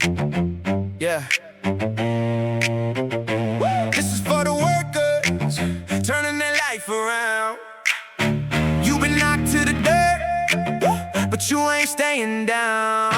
Yeah. This is for the workers, turning their life around. You've been knocked to the dirt, but you ain't staying down.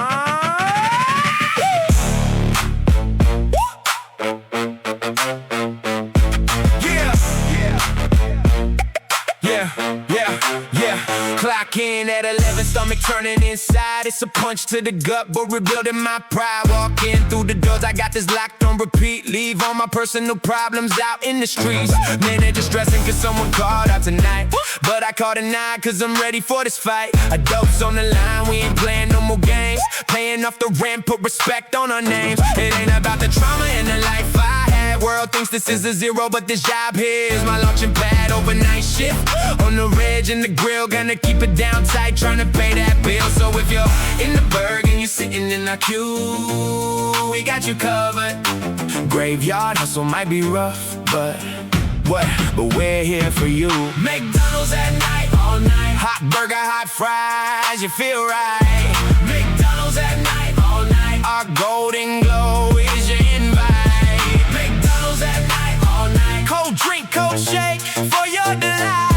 Clock in at 11, stomach turning inside. It's a punch to the gut, but rebuilding my pride. Walk in through the doors, I got this locked on repeat. Leave all my personal problems out in the streets. Man, they're just stressing cause someone called out tonight, but I called a 9 cause I'm ready for this fight. A dope's on the line, we ain't playing no more games. Paying off the rent, put respect on our names. It ain't about the trauma and the life I had. World thinks this is a zero, but this job here is my launching pad. Overnight shift on the reg and the grill, gonna keep it down tight, trying to pay that bill. So if you're in the burg and you're sitting in our queue, we got you covered. Graveyard hustle might be rough, but we're here for you. McDonald's at night, all night. Hot burger, hot fries, you feel right. McDonald's at night, all night. Our golden glow is your invite. McDonald's at night, all night. Cold drink, cold shake for your delight.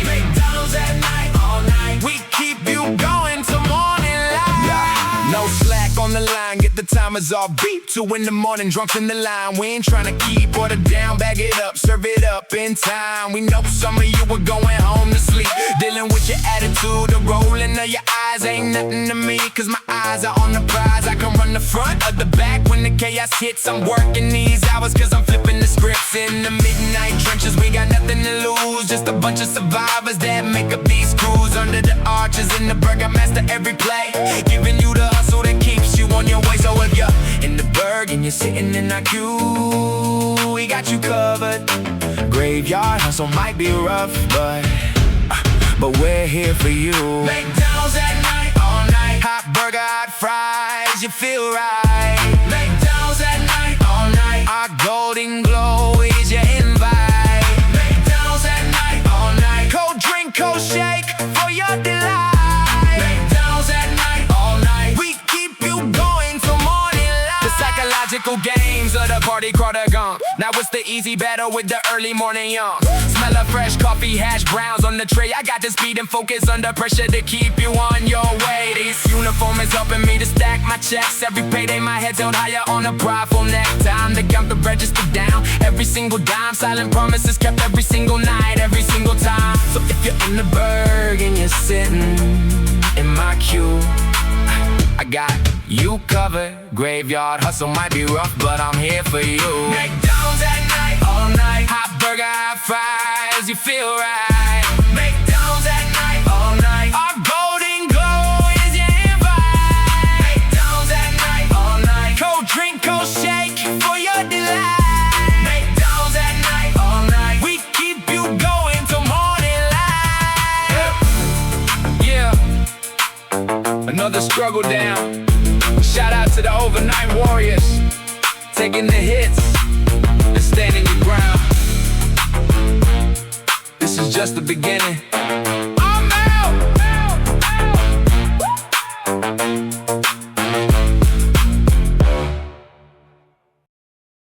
McDonald's at night, all night. We keep you going till morning light. No slack on the line, get the timers off beep. 2 in the morning, drunks in the line. We ain't trying to keep order down, bag it up, serve it up in time. We know some of you were going home to sleep, dealing with your attitude, the rolling of your eyes ain't nothing to me, cause my eyes are on the prize. I can run the front or the back when the chaos hits. I'm working these hours cause I'm flipping the scripts. In the midnight trenches, we got nothing to lose, just a bunch of survivors that make up these crews. Under the arches in the burger, master every play, giving you the hustle that keeps you on your way. So if you're in the burg and you're sitting in our queue, we got you covered. Graveyard hustle might be rough, but we're here for you. McDonald's at night, all night. Hot burger, hot fries, you feel right. McDonald's at night, all night. Our golden glow is your invite. McDonald's at night, all night. Cold drink, cold shake for your delight. McDonald's at night, all night. We keep you going till morning light. The psychological games of the party crowd are gone. Now it's the easy battle with the early morning young. Smell of fresh coffee, hash browns on the tray. I got the speed and focus under pressure to keep you on your way. This uniform is helping me to stack my checks. Every payday my head's held higher on a prideful neck. Time to count the register down, every single dime. Silent promises kept every single night, every single time. So if you're in the burg and you're sitting in my queue, I got you covered. Graveyard hustle might be rough, but I'm here for you. McDonald's at night, all night. Hot burger, hot fries, you feel right. McDonald's at night, all night. Our golden glow is your invite. McDonald's at night, all night. Cold drink, cold shake for your delight. McDonald's at night, all night. We keep you going till morning light. Yeah, another struggle down. Shout out to the overnight warriors, taking the hits and standing your ground. This is just the beginning.